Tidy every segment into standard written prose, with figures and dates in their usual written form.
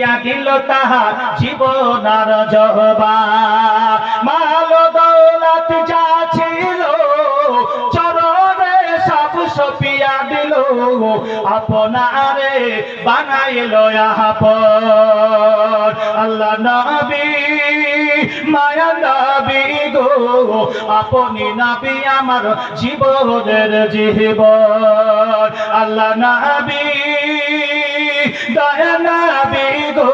সপিয়া দিল তাহার জীবন আর জহবা মাল দৌলত যা ছিল চরণে সব সপিয়া দিল আপনারে বানাইল আপন আল্লাহ নবী মায়া নবী গো আপনি নবী আমার জীবনের জীবন আল্লাহ নবী দয়া নবী গো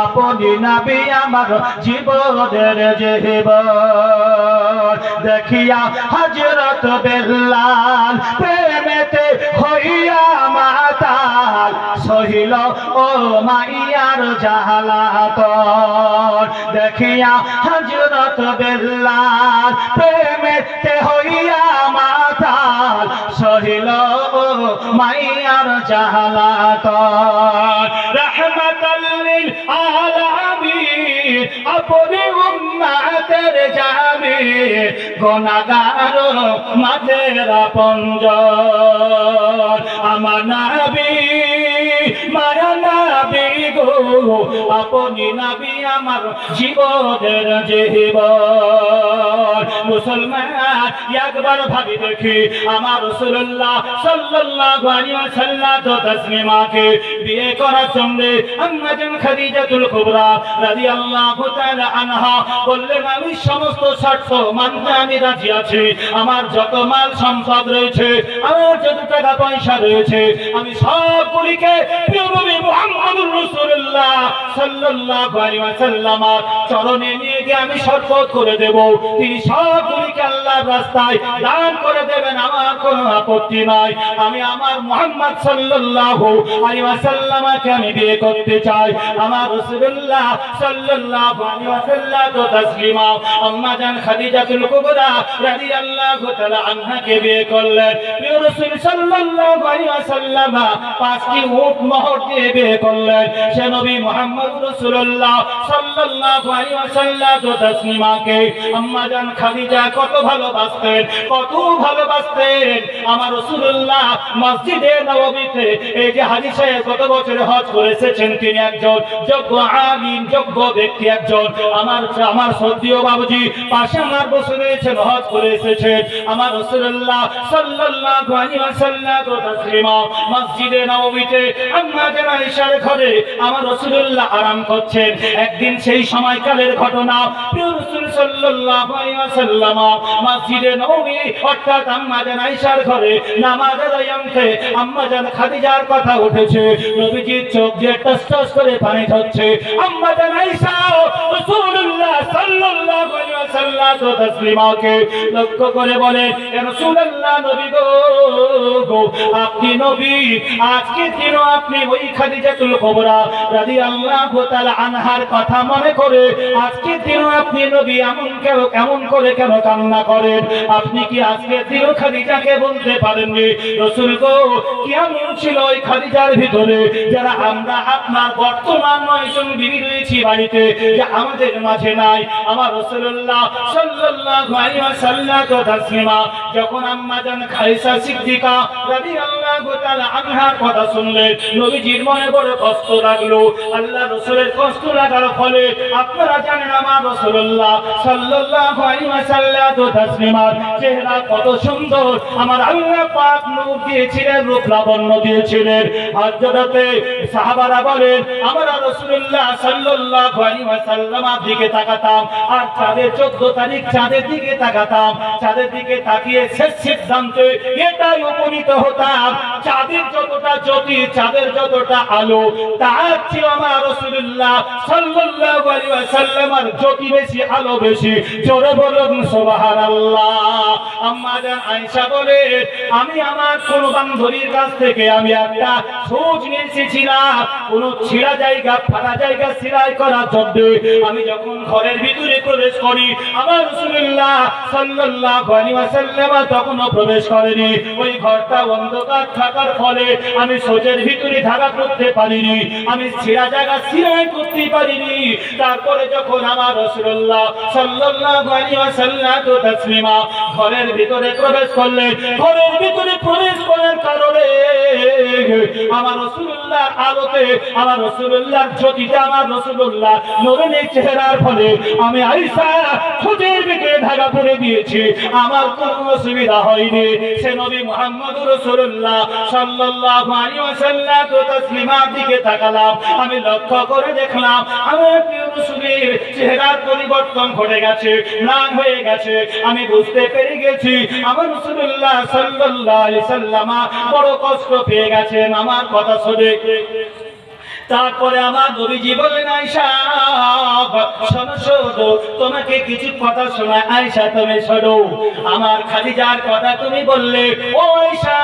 আপনি নবী আমার জীবনের জীবন দেখিয়া হযরত বেলাল প্রেমেতে হইয়া মাতাল সহিল ও মাইয়ার জালাতন দেখিয়া হযরত বেলাল প্রেমেতে হইয়া মাতাল সহিল ও মাইয়ার জালাতন রহমাতাল লিল আলামিন আপনি উম্মতের জামি গুনাহগার মাঝের আপনজন আমার নবী মায়া নবী গো আপনি নবী আমার জীবনের জীবন মুসলমান একবার ভাবি দেখি আমার রাসূলুল্লাহ সাল্লাল্লাহু আলাইহি ওয়াসাল্লাম তো তাসলিমাকে বিয়ে করার জন্য আম্মা জান খাদিজাতুল কুবরা রাদিয়াল্লাহু তাআলা আনহা বললেন আমি সমস্ত শর্ত মানতে আমি রাজি আছি আমার যত মাল সম্পদ রয়েছে আমার যত টাকা পয়সা রয়েছে আমি সবগুলিকে প্রিয় নবী মুহাম্মদুর রাসূলুল্লাহ সাল্লাল্লাহু আলাইহি ওয়াসাল্লাম চরণে নিয়ে গিয়ে আমি শপথ করে দেব তিনি সবগুলিকে আল্লাহর রাস্তায় দান করে দেবেন আমার কোনো আপত্তি নাই আমি আমার মুহাম্মদ সাল্লাল্লাহু আলাইহি ওয়াসাল্লামকে আমি বিয়ে করতে চাই আমার রাসূলুল্লাহ সাল্লাল্লাহু আলাইহি ওয়াসাল্লাম তো তাসলিমা আম্মা জান খাদিজাতুল কুবরা রাদিয়াল্লাহু তাআলা আনহাকে বিয়ে করলেন প্রিয় রাসূল সাল্লাল্লাহু আলাইহি ওয়াসাল্লাম পাঁচটি উট মোহর দিয়ে বিয়ে করলেন সে নবী মুহাম্মদ রাসূলুল্লাহ সাল্লাল্লাহু আলাইহি ওয়াসাল্লাম তো তাসলিমাকে আম্মা জান খাদিজা কত ভালোবাসতেন আমার রাসূলুল্লাহ মসজিদে নববীতে এই যে হাজী সাহেব কত বছর হজ করে এসেছেন তিনি একজন যোগ্য আলিম যোগ্য ব্যক্তি একজন আমার সদ্যীয় বাবুজি পাশে আমার বসে রয়েছেন হজ করে এসেছেন আমার রাসূলুল্লাহ সাল্লাল্লাহু আলাইহি ওয়াসাল্লাম তো তাসলিমা মসজিদে নববীতে আম্মা জান আয়েশার ঘরে আমার রাসূলুল্লাহ আরাম করছেন একদিন সেই সময়কালের ঘটনা প্রিয় রাসূল সাল্লাল্লাহু আলাইহি ওয়াসাল্লাম মসজিদে নববী অর্থাৎ আম্মা জান আয়েশার ঘরে নামাজ আদায়তে আম্মা জান খাদিজার কথা উঠেছে নবীজির চোখ দিয়ে টস টস করে পানি ঝরছে আম্মা জান আয়েশা রাসূলুল্লাহ সাল্লাল্লাহু আলাইহি ওয়াসাল্লাম তো তাসলিমাকে লক্ষ্য করে বলে ইয়া রাসূলুল্লাহ নবী গো আপনি নবী আজকে দিনও আপনি ওই খাদিজাতুল কুবরা রাদিয়াল্লাহু তাআলা আনহার কথা মনে করে আজকে দিনও আপনি নবী এমন করে কেন কান্না করেন আপনি কি আজকে দিনও খাদিজাকে বলতে পারেননি রাসূল গো কেমন ছিল ওই খাদিজার ভিতরে যারা আমরা আপনার বর্তমান 9 জন বিবি রয়েছি বাড়িতে যে আমাদের মাঝে নাই আমার রাসূলুল্লাহ সাল্লাল্লাহু আলাইহি ওয়াসাল্লাম তো তাসলিমা যখন আম্মা জান খাদিজা সিদ্দিকা রাদিয়াল্লাহু তাআলা আনহার কথা শুনলেন নবীজির মনে বড় কষ্ট লাগলো আল্লাহ রাসূলের কষ্ট লাগার ফলে আপনারা জানেন আমার রাসূলুল্লাহ সাল্লাল্লাহু আলাইহি ওয়াসাল্লাম তো তাসলিমার চেহারা কত সুন্দর আমার আল্লাহ পাক নূর দিয়েছিলেন রূপ লাবণ্য দিয়েছিলেন হযরতে সাহাবারা বলেন আমরা রাসূলুল্লাহ সাল্লাল্লাহু আলাইহি ওয়াসাল্লামের দিকে তাকাতাম আর চাঁদের 14 তারিখ চাঁদের দিকে তাকাতাম চাঁদের দিকে তাকিয়ে শেষ সিদ্ধান্তে এটাই উপনীত হতাম চাঁদের যতটা জ্যোতি চাঁদের যতটা আলো তার চেয়ে আমার রাসূলুল্লাহ সাল্লাল্লাহু আলাইহি ওয়াসাল্লামের জ্যোতি বেশি আলো বেশি জোরে বলুন সুবহানাল্লাহ আম্মা জান আয়েশা বলে আমি আমার কোন বান্ধবীর কাছ থেকে আমি একটা সূচ নিয়ে এসেছিলাম কোন ছিঁড়া জায়গা ফাটা জায়গা সেলাই করার জন্য আমি যখন ঘরের ভিতরে প্রবেশ করি আমার রাসূলুল্লাহ সাল্লাল্লাহু আলাইহি ওয়াসাল্লাম তখনও প্রবেশ করেনি ওই ঘরটা অন্ধকার থাকার ফলে আমি সূচের ভিতরে ধারা করতে পারিনি আমি ছিঁড়া জায়গা সেলাই করতে পারিনি তারপরে যখন আমার রাসূলুল্লাহ সাল্লাল্লাহু আলাইহি ওয়াসাল্লাম তো তাসলিমা ঘরের ভিতরে প্রবেশ করলেন ঘরের ভিতরে প্রবেশ করার কারণে আমার রাসূলুল্লাহর আলোতে, আমার রাসূলুল্লাহর জ্যোতিতে, আমার রাসূলুল্লাহ নূরানী চেহারার ফলে আমি আয়েশা খুদের ভিতরে ঢাকা পড়ে দিয়েছি, আমার কোনো অসুবিধা হয়নি। সে নবী মুহাম্মদুর রাসূলুল্লাহ সাল্লাল্লাহু আলাইহি ওয়াসাল্লাম তাসলিমার দিকে তাকালাম, আমি লক্ষ্য করে দেখলাম আমার প্রিয় রাসূলের চেহারার পরিবর্তন ঘটে গেছে, ম্লান হয়ে গেছে। আমি বুঝতে পেরে গেছি আমার রাসূলুল্লাহ সাল্লাল্লাহু আলাইহি ওয়াসাল্লাম বড় কষ্ট পেয়ে গেছেন আমার কথা শুনে। তারপরে আমার নবীজি বললেন, আয়েশা শোনো, শোনো, তোমাকে কিছু কথা শোনায়। আয়েশা তুমি শোনো, আমার খাদিজার কথা তুমি বললে, ও আয়েশা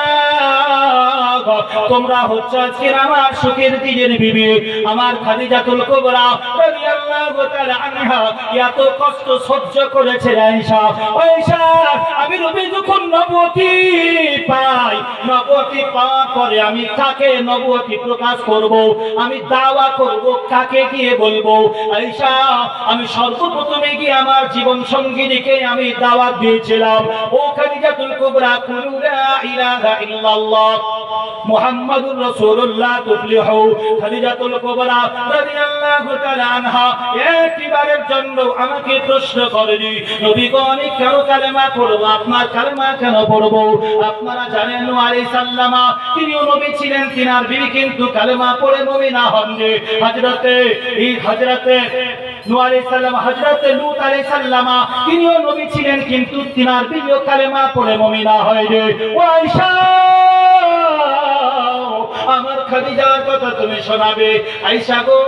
তোমরা হচ্ছে আজকের আমার সুখের দিনের বিবি, আমার খাদিজাতুল কুবরা রাদিয়াল্লাহু তাআলা আনহা এত কষ্ট সহ্য করেছে। আয়েশা, আয়েশা আমি নবী যখন নবুয়তি পাই, নবুয়তি পাওয়ার পরে আমি কাকে নবুয়তি প্রকাশ করব, আমি দাওয়া করব, কাকে গিয়ে বলবো? আয়েশা আমি সর্বপ্রথমে গিয়ে আমার জীবন সঙ্গিনীকে আমি দাওয়াত দিয়েছিলাম, ও খাদিজাতুল কুবরা কুলু লা ইলাহা ইল্লাল্লাহ মুহাম্মাদুর রাসূলুল্লাহ তুফলিহু। খাদিজাতুল কুবরা রাদিয়াল্লাহু তাআলা আনহা একবারের জন্য আমাকে প্রশ্ন করেনি, নবী গো আমি কেন কালেমা পড়ব, আপনার কালেমা কেন পড়ব? আপনারা জানেন নূহ আলাইহিস সালাম তিনিও নবী ছিলেন, তিনার বিবি কিন্তু কালেমা পড়ে মুমিনা হননি। হযরতে নূহ আলাইহিস সালাম, হযরতে লূত আলাইহিস সালাম তিনিও নবী ছিলেন, কিন্তু তিনার বিবিও কালেমা পড়ে মুমিনা হয়নি। ও আয়েশা আমার খাদিজার কথা তুমি শোনাবে। আয়েশা গো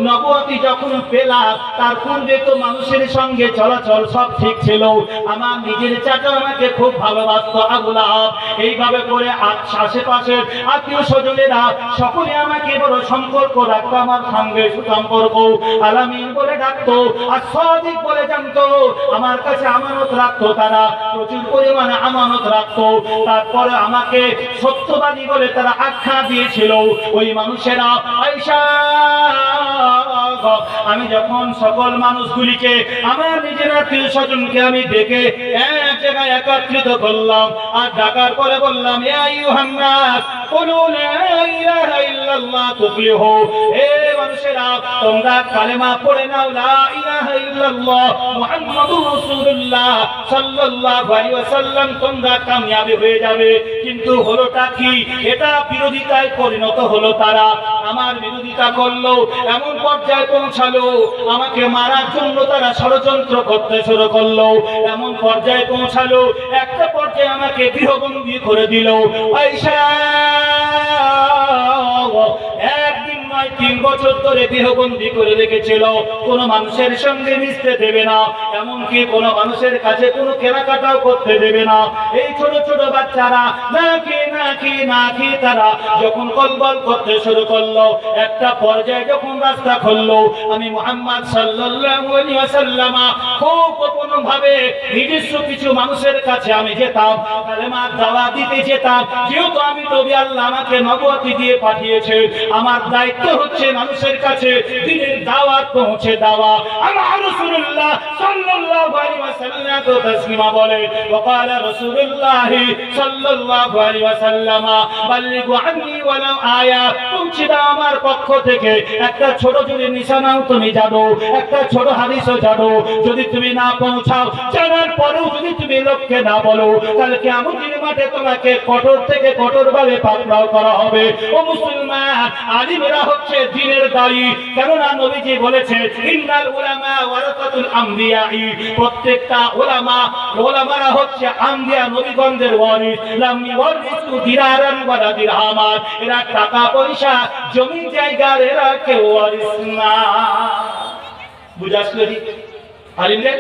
নবুয়তি যখন পেলাম তার পূর্বে তো মানুষের সঙ্গে চলাচল সব ঠিক ছিল, আমার নিজের চাচা আমাকে খুব ভালোবাসতো আবু লাহাব, এইভাবে করে আশেপাশের আত্মীয় স্বজনেরা সকলে আমাকে বড় সম্পর্ক রাখতো, আমার সঙ্গে সুসম্পর্ক, আলামিন বলে ডাকতো, আর সাদিক বলে জানতো, আমার কাছে আমানত রাখতো, তারা প্রচুর পরিমাণে আমানত রাখতো। তারপরে আমাকে সত্যবাদী বলে তারা আখ্যা দিয়েছিল ওই মানুষেরা। আয়েশা আমি যখন সকল মানুষগুলিকে, আমার নিজের আত্মীয় স্বজনকে আমি ডেকে এক জায়গায় একত্রিত করলাম, আর ডাকার পরে বললাম, ইয়া আইয়ুহান নাস কুলু লা ইলাহা ইল্লাল্লাহ তুফলিহু, হে মানুষেরা তোমরা কালেমা পড়ে নাও, লা ইলাহা ইল্লাল্লাহ মুহাম্মাদুর রাসূলুল্লাহ সাল্লাল্লাহু আলাইহি ওয়াসাল্লাম, তোমরা কামিয়াবি হয়ে যাবে। কিন্তু হলোটা কি? এটা বিরোধিতায় পরিণত হলো, তারা আমার বিরোধিতা করলো, এমন পর্যায়ে পৌঁছালো আমাকে মারার জন্য তারা ষড়যন্ত্র করতে শুরু করলো, এমন পর্যায়ে পৌঁছালো একটা পর্যায়ে আমাকে গৃহবন্দী করে দিল। আয়েশা একদিন নয় 3 বছর ধরে গৃহবন্দী করে রেখেছিল, কোন মানুষের সঙ্গে মিশতে দেবে না, এমনকি কোন মানুষের কাছে কোনো কেনাকাটাও করতে দেবে না। এই ছোট ছোট বাচ্চারা না খেয়ে তারা যখন কলবল করতে শুরু করলো, একটা পর্যায়ে যখন রাস্তা খুললো, আমি মুহাম্মদ সাল্লাল্লাহু আলাইহি ওয়াসাল্লাম খুব গোপন ভাবে নিজস্ব কিছু মানুষের কাছে আমি যেতাম, কালেমার দাওয়াত দিতে যেতাম। যেহেতু আমি নবী, আল্লাহ আমাকে নবুয়তি দিয়ে পাঠিয়েছে, আমার দায়িত্ব হচ্ছে মানুষের কাছে দ্বীনের দাওয়াত পৌঁছে দেওয়া। আমার রাসূলুল্লাহ সাল্লাল্লাহু আলাইহি ওয়াসাল্লাম তো তাসলিমা বলে, ওয়াকালা রাসূলুল্লাহ সাল্লাল্লাহু আলাইহি ওয়াসাল্লাম বাল্লিগু আন্নী ওয়ালাউ আয়া, পৌঁছে দাও আমার পক্ষ থেকে একটা ছোট যদি নিশানাও তুমি জানো, একটা ছোট হাদিসও জানো, যদি তুমি না পৌঁছাও, জানার পরেও যদি তুমি লোককে না বলো, তাহলে কিয়ামতের মাঠে তোমাকে কঠোর থেকে কঠোর ভাবে পাকড়াও করা হবে। ও মুসলমান, আলিমরা হচ্ছে দ্বীনের দায়ী, কেননা নবীজি বলেছে, ইন্নাল উলামা ওয়ারাসাতুল আমবিয়া, প্রত্যেকটা ওলামারা হচ্ছে আম্বিয়া নবীগণদের ওয়ারিস, লাম ইওয়ারিসু দিরারান ওয়ালা দিরহামান, এরা টাকা পয়সা জমি জায়গার এরা কেউ ওয়ারিস না। বুঝাসলো কি? আলিমদের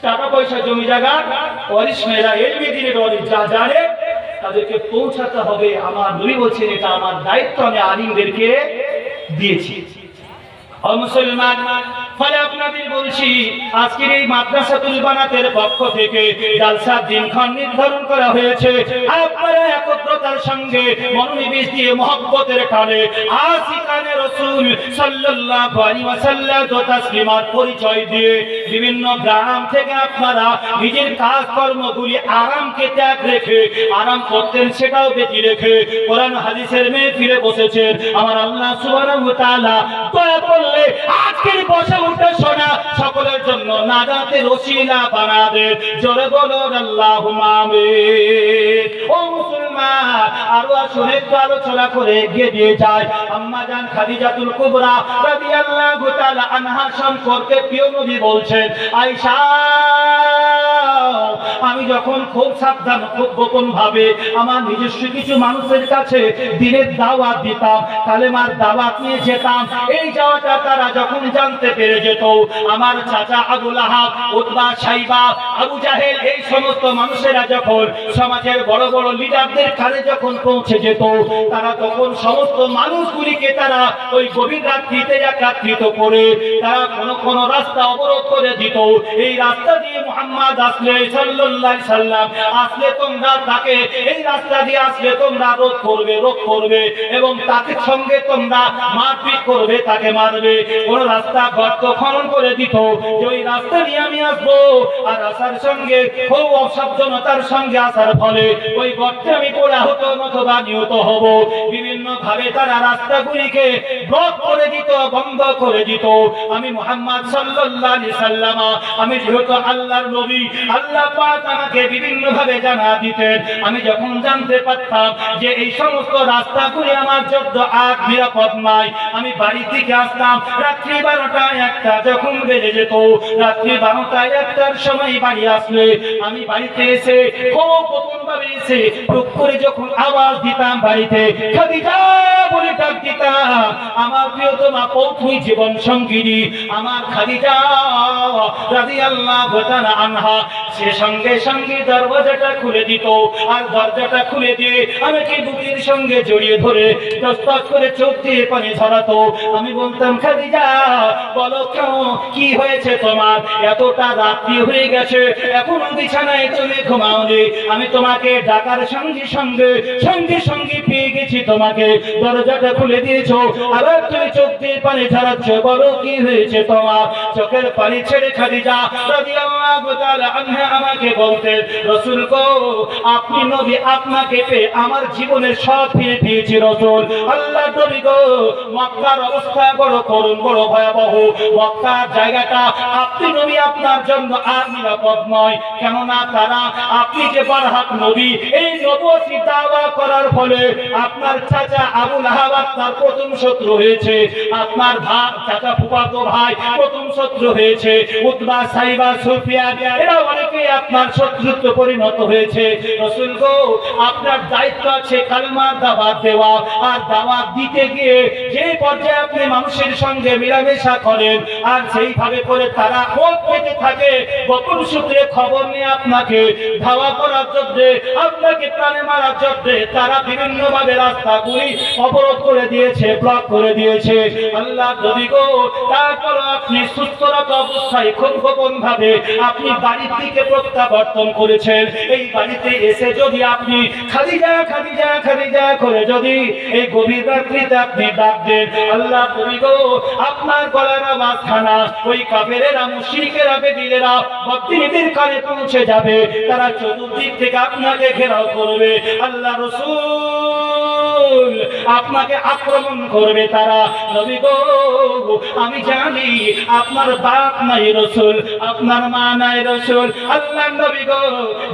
টাকা পয়সা জমি জায়গা ওয়ারিস না, এরা ইলমে দ্বীনের ওয়ারিস, যা জানে তাদেরকে পৌঁছাতে হবে। আমার নবী বলছেন এটা আমার দায়িত্ব, আমি আলিমদেরকে দিয়েছি। ও মুসলমান, ফলে আপনাদের বলছি আজকের এই মাদ্রাসাতুল বানাতের পক্ষ থেকে জালসার দিনক্ষণ নির্ধারণ করা হয়েছে। আপনারা একত্রতার সঙ্গে মনোনিবেশ দিয়ে মহব্বতের কানে আশিকানে রাসূল সাল্লাল্লাহু আলাইহি ওয়াসাল্লাম ও তাসলিমাত পরিচয় দিয়ে বিভিন্ন গ্রাম থেকে আপনারা নিজের কাজকর্মগুলি আরামকে ত্যাগ রেখে আরাম করতেন সেটাও বেঁধে রেখে কোরআন হাদিসের মেহফিলে বসেছেন। আমার আল্লাহ সুবহানাহু ওয়া তাআলা দয়া করলে আজকের বসা উঠে শোনা সকলের জন্য নাজাতের ওসিলা বানাবেন। জোরে বলুন আল্লাহুম্মা আমিন। ও মুসলমান, আরো শুনে আলোচনা করে এগিয়ে দিয়ে যায় আম্মা জান খাদিজাতুল কুবরা রাদিয়াল্লাহু তাআলা আনহা সম্পর্কে প্রিয় নবী বলছেন, আয়েশা আমি যখন খুব সাবধান খুব গোপন ভাবে আমার নিজস্ব কিছু মানুষের কাছে দিনের দাওয়াত দিতাম, কালেমার দাওয়াত নিয়ে যেতাম, এই যাওয়াটা তারা যখন জানতে পেরে যেত, আমার চাচা আবু লাহাব, উতবা, সাইবা, আবু জাহেল এই সমস্ত মানুষেরা যখন সমাজের বড় বড় লিডারদের কাছে যখন পৌঁছে যেত, তারা তখন সমস্ত মানুষগুলিকে তারা ওই গভীর রাত্রিতে একত্রিত করে তারা কোন রাস্তা অবরোধ করে দিত। এই রাস্তা দিয়ে মুহাম্মদ আসলে সাল্লাল্লাহু আলাইহি সাল্লাম আসলে তোমরা তাকে এই রাস্তা দিয়ে আসলে তোমরা রোধ করবে এবং তাকে সঙ্গে তোমরা মারপিট করবে, তাকে মারবে। কোন রাস্তা গর্ত খনন করে দিত যে ওই রাস্তা দিয়ে আমি আসবো, আর আসার সঙ্গে খুব অসাবধানতার সঙ্গে আসার ফলে ওই গর্তে আমি পড়ে হতো অথবা নিহত হব। বিভিন্ন ভাবে তারা রাস্তাগুলিকে ব্লক করে দিত, বন্ধ করে দিত। আমি মুহাম্মদ সাল্লাল্লাহু আলাইহি সাল্লাম আমি যেহেতু আল্লাহর নবী, আল্লাহ পাক আমাকে বিভিন্ন ভাবে জানা দিতেন। আমি যখন জানতে পারতাম যে এই সমস্ত রাস্তাগুলি আমার জন্য আর নিরাপদ নয়, আমি বাড়ি থেকে আসতাম রাত্রি 12টা 1টা যখন বেজে যেত, রাত্রি 12টা 1টার সময় বাড়ি আসলে আমি বাড়িতে এসে খুব গোপন ভাবে এসে টুক করে যখন আওয়াজ দিতাম বাড়িতে, খাদিজা বলে ডাক দিতাম, আমার প্রিয়তমা পৌত্রী জীবন সঙ্গিনী আমার খাদিজা রাদিয়াল্লাহু তাআলা আনহা, সে সঙ্গে সঙ্গে দরজাটা খুলে দিত। আর দরজাটা খুলে দিয়ে আমাকে বুকের সঙ্গে জড়িয়ে ধরে দস্তক করে চোখ দিয়ে পানি ঝরাতো। আমি বলতাম, খাদিজা বলো কেন, কি হয়েছে তোমার, এতটা রাত্রি হয়ে গেছে এখনো বিছানায় তুমি ঘুমাওনি, আমি তোমাকে ডাকার সঙ্গে সঙ্গে পেয়ে গেছি, তোমাকে দরজাটা খুলে দিয়েছো, আবার তুমি চোখ দিয়ে পানি ঝরাচ্ছ, বলো কি হয়েছে তোমার। চোখের পানি ছেড়ে খাদিজা রাদিয়াল্লাহু তাআলা আনহা আমাকে বলতেন, রাসূল গো আপনি নবী, আপনাকে পেয়ে আমার জীবনের সব ফিরে পেয়েছি রাসূল। আল্লাহ নবী গো মক্কার অবস্থা বড় করুণ, বড় ভয়াবহ, মক্কার জায়গাটা আপনি নবী আপনার জন্য আর নিরাপদ নয়, কেননা তারা আপনি যে বারহাক নবী, এই নবুয়তি দাওয়া করার ফলে আপনার চাচা আবু লাহাব আপনার প্রথম শত্রু হয়েছে, আপনার চাচা ফুফাতো ভাই প্রথম শত্রু হয়েছে, উতবা, সাইবা, সুফিয়ান এরা অনেকেই আপনার শত্রুতে পরিণত হয়েছে। রাসূল গো আপনার দায়িত্ব আছে কালেমার দাওয়াত দেওয়া, আর দাওয়াত দিতে গিয়ে যে পর্যায়ে আপনি মানুষের সঙ্গে মেলামেশা করেন আর সেইভাবে করে তারা খোঁজ পেতে থাকে, গোপন সূত্রে খবর নিয়ে আপনাকে ধাওয়া করার জন্য, আপনাকে প্রাণে মারার জন্য তারা বিভিন্ন ভাবে রাস্তাগুলি অবরোধ করে দিয়েছে, ব্লক করে দিয়েছে। আল্লাহ নবী গো তারপর আপনি সুস্থরত অবস্থায় খুব গোপন ভাবে আপনি বাড়ির দিকে প্রত্যাবর্তন করেছেন। এই বাড়িতে এসে যদি আপনি খাদিজা খাদিজা খাদিজা করে যদি এই গভীর রাত্রিতে আপনি ডাক দেন, আল্লাহ নবী গো আপনার গলার আওয়াজ খানা ওই কাফেরেরা, মুশরিকেরা, বেদিনেরা, বদদিনীদের কানে পৌঁছে যাবে, তারা চতুর্দিক থেকে আপনাকে ঘেরাও করবে, আল্লাহ রাসূল আপনাকে আক্রমণ করবে তারা। নবী গো আমি জানি আপনার বাপ নাই রাসূল, আপনার মা নাই রাসূল, আল্লাহ নবী গো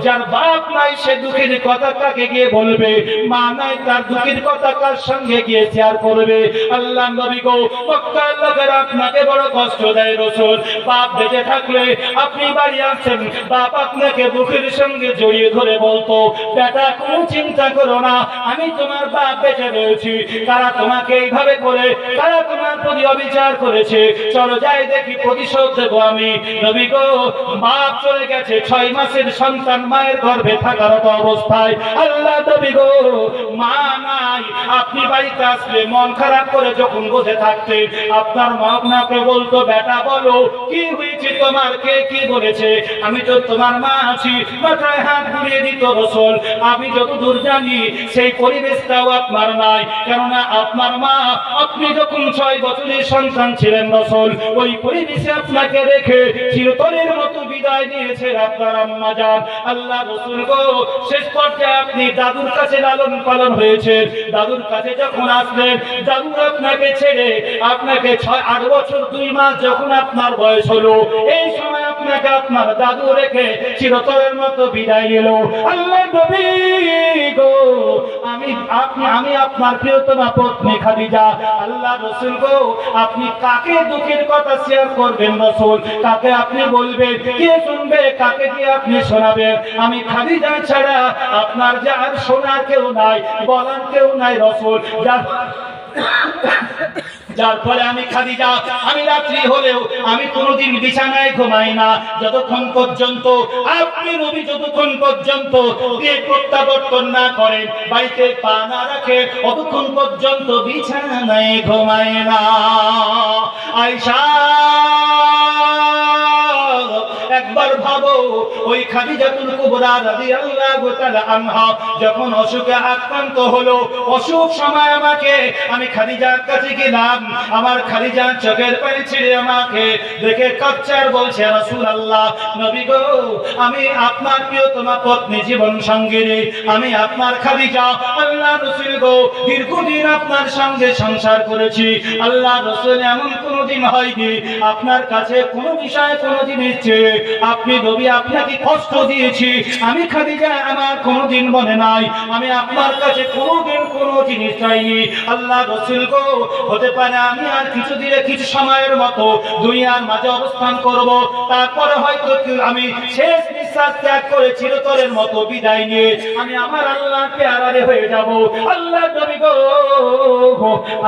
যার বাপ নাই সে দুঃখের কথা কাকে গিয়ে বলবে, মা নাই তার দুঃখের কথা কার সঙ্গে গিয়ে শেয়ার করবে। আল্লাহ নবী গো মক্কার লোকেরা আপনাকে বড় কষ্ট দেয় রাসূল, বাপ বেঁচে থাকলে আপনি বাড়ি আসেন, বাপ আপনাকে বুকের সঙ্গে জড়িয়ে ধরে বলতো, বেটা কোনো চিন্তা করো না, আমি তোমার বাপ বেঁচে রয়েছি, কারা তোমাকে এইভাবে করে, কারা তোমার প্রতি অবিচার করেছে, চলো যাই দেখি, প্রতিশোধ দেবো আমি। নবী গো, বাপ চলে গেছে, 6 মাসের সন্তান মায়ের গর্ভে থাকার অবস্থায়, আল্লাহ নবী গো মা নাই, আপনি বাড়িতে আসলে মন খারাপ করে যখন বসে থাকতেন, আপনার মা আপনাকে বলতো, বেটা বলো কি হয়েছে তোমার, কে কি বলেছে, আমি তো তোমার মা আছি, মাথায় হাত বুলিয়ে দিত রাসূল। আমি যতদূর জানি সেই পরিবেশটাও আপনার নাই, কেননা আপনার মা, আপনি যখন 6 বছরের সন্তান ছিলেন রাসূল, ওই পরিবেশে আপনাকে রেখে চিরতরের মতো বিদায় নিয়েছে আপনার আম্মা জান। আল্লাহ রাসূল গো, শেষ পর্যায়ে আপনি দাদুর কাছে লালন পালন হয়েছে, দাদুর কাছে যখন আসলেন, দাদু আপনাকে ছেড়ে, আপনাকে 6-8 বছর 2 মাস যখন আপনার বয়স হলো, এই সময় আপনাকে আপনার দাদু রেখে চিরতরের মতো বিদায় নিল। আল্লাহ নবী গো, আমি আপনার প্রিয়তমা পত্নী খাদিজা, আল্লাহ রাসূল গো, আপনি কাকে দুঃখের কথা শেয়ার করবেন রাসূল, কাকে আপনি বলবেন, কে শুনবে, কাকে কি আপনি শোনাবেন? আমি খাদিজা ছাড়া আপনার যার শোনার কেউ নাই, বলার কেউ নাই রাসূল। যার ফলে আমি খাদিজা, আমি রাত্রি হলেও আমি কোনোদিন বিছানায় ঘুমাই না, যতক্ষণ পর্যন্ত আপনি নবী, যতক্ষণ পর্যন্ত প্রত্যাবর্তন না করেন, বাড়িতে পা না রাখে, ততক্ষণ পর্যন্ত বিছানায় ঘুমায় না। আয়েশা, একবার ভাবো, ওই খাদিজাতুল কুবরা রাদিয়াল্লাহু তাআলা আনহা যখন অসুখে আক্রান্ত হলো, অসুখ সময় আমি খাদিজার কাছে গেলাম, আমার খাদিজা চোখের পানি ছেড়ে আমাকে দেখে কাঁদছে আর বলছে, রাসূলুল্লাহ, নবী গো, আমি আপনার প্রিয়তমা পত্নী, জীবন সঙ্গিনী, আমি আপনার খাদিজা, আল্লাহ রাসূল গো, দীর্ঘদিন আপনার সঙ্গে সংসার করেছি, আল্লাহ রাসূল এমন কোনোদিন হয়নি আপনার কাছে কোনো বিষয়, কোনো জিনিস চেয়ে আপনি নবী আপনাকে কষ্ট দিয়েছি, আমি খাদিজা আমার কোনোদিন মনে নাই, আমি আপনার কাছে কোনোদিন কোনো জিনিস চাইনি। আল্লাহ রাসূল গো, হতে পারে আমি আর কিছু দিনে, কিছু সময়ের মতো দুনিয়ার মাঝে অবস্থান করব, তারপরে হয়তো আমি শেষ নিঃশ্বাস ত্যাগ করে চিরতরের মতো বিদায় নিয়ে আমি আমার আল্লাহকে আড়ালে হয়ে যাব। আল্লাহ নবী গো,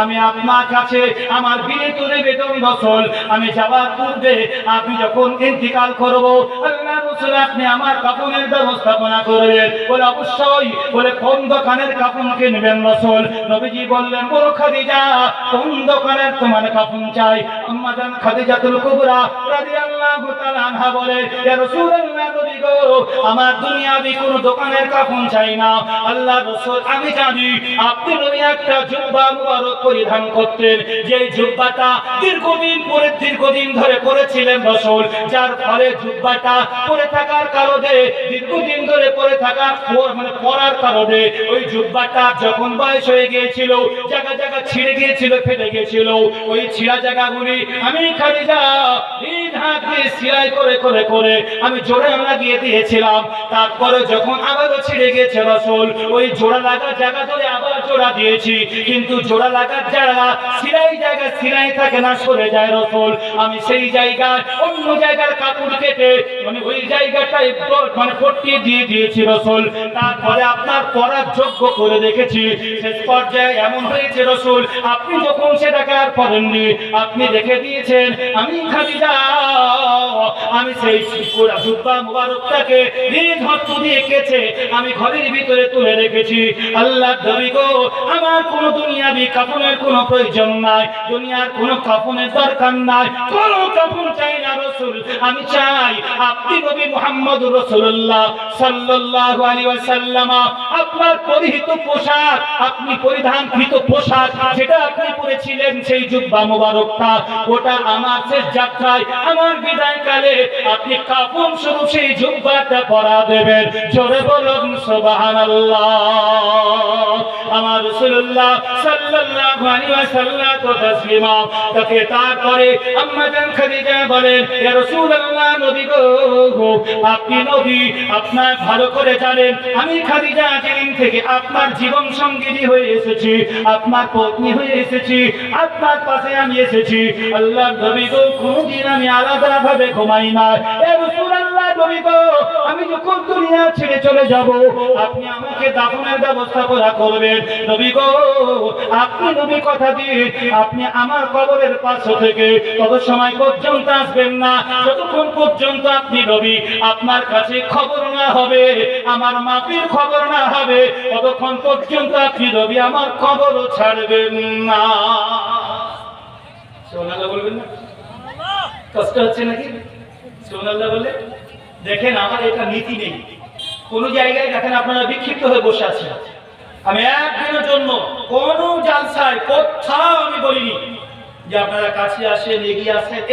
আমি আপনার কাছে আমার বিনীত নিবেদন রাসূল, আমি যাওয়ার পূর্বে আপনি যখন ইন্তিকাল করব, আল্লাহ রাসূল আপনি আমার কাফনের ব্যবস্থাপনা করবেন। বলে অবশ্যই। বলে কোন দোকানের কাফন কিনবেন রাসূল? নবীজি বললেন, বলো খাদিজা, কোন দোকানের তোমার কাফন চাই? আম্মা জান খাদিজাতুল কুবরা রাদিয়াল্লাহু তাআলা আনহা বলে, ইয়া রাসূলুল্লাহ, নবী গো, আমার দুনিয়াবি কোন দোকানের কাফন চাই না। আল্লাহ রাসূল, আমি জানি আপনি নবী একটা জুব্বা মুবারক পরিধান করতেন, যে জুব্বাটা দীর্ঘদিন ধরে পরেছিলেন রাসূল, যার ফলে জুব্বাটা পরে থাকার কারণে, দীর্ঘদিন ধরে পরে থাকার পরার কারণে ওই জুব্বাটা যখন বয়স হয়ে গিয়েছিল, জায়গা জায়গা ছিঁড়ে গিয়েছিল, ফেটে গিয়েছিল, ওই ছিঁড়া জায়গাগুলি আমি খাদিজা নিজ হাত দিয়ে সেলাই করে করে করে আমি জোড়া লাগিয়ে দিয়েছিলাম। তারপরে যখন আবারও ছিঁড়ে গিয়েছে রাসূল, ওই জোড়া লাগা জায়গা ধরে আবার জোড়া দিয়েছি, কিন্তু জোড়া লাগার জায়গা সিলাই থাকে না, সরে যায় রাসূল। আমি সেই জায়গায় অন্য জায়গার কাপড় কেটে ওই জায়গাটায় পট্টি দিয়ে দিয়েছি রাসূল। তারপরে আপনার পরার যোগ্য করে রেখেছি। শেষ পর্যায়ে এমন হয়েছে রাসূল, আপনি যখন সেটাকে আর পরেননি, আপনি রেখে দিয়েছেন। আমি খাদিজা, আমি সেই জুব্বা মুবারকটাকে নিজ হাত দিয়ে কেচে আমি ঘরের ভিতরে তুলে রেখেছি। আল্লাহ নবী গো, আমার কোন দুনিয়াবি কাফনের কোনো প্রয়োজন নাই, দুনিয়ার কোনো কাফনের দরকার নাই, কোন কাফন চাই না রাসূল। আমি চাই আপনি নবী মুহাম্মদুর রাসূলুল্লাহ সাল্লাল্লাহু আলাইহি ওয়াসাল্লাম, আপনার পরিহিত পোশাক, আপনি পরিধানকৃত পোশাক যেটা আপনি পরেছিলেন, সেই জুব্বা মুবারকটা, ওটা আমার শেষ যাত্রায়, আমার বিদায় কালে আপনি কাফন স্বরূপ সেই জুব্বাটা পরা দেবেন। জোরে বলুন সুবহানাল্লাহ। আমার রাসূলুল্লাহ সাল্লাল্লাহু আলাইহি ওয়াসাল্লাম তো তাসলিমা তাকে। তারপরে আম্মা জান খাদিজা বলেন, ইয়া রাসূলুল্লাহ, নবী গো, আপনি নবী, আপনার ভালো করে জানেন আমি খাদিজা যেদিন থেকে আপনার জীবন সঙ্গিনী হয়ে এসেছি, আপনার পত্নী হয়ে এসেছি, আপনার পাশে আমি এসেছি, আল্লাহর নবী গো, কোনদিন আমি আলাদা ভাবে ঘুমাই না। ইয়া রাসূলুল্লাহ, নবী গো, আমি যখন দুনিয়া ছেড়ে চলে যাব, আপনি আমাকে দাফনের ব্যবস্থা করবেন। নবী গো, আপনি নবী কথা দিয়ে আপনি আমার কবরের পাশ থেকে তত সময় পর্যন্ত আসবেন না, যতক্ষণ পর্যন্ত আপনি নবী আপনার কাছে খবর না হবে, আমার মাফির খবর না হবে, ততক্ষণ পর্যন্ত আপনি নবী আমার খবরও ছাড়বেন না। সুবহানাল্লাহ বলবেন না? কষ্ট হচ্ছে নাকি? সুবহানাল্লাহ বলে দেখেন, আমার এটা নীতি নেই। কোন জায়গায় দেখেন আপনারা বিক্ষিপ্ত হয়ে বসে আছেন, আমি একদিনের জন্য কোন জালসায় কোথাও আমি বলিনি যে আপনারা কাছে আসেন, এগিয়ে আসেন।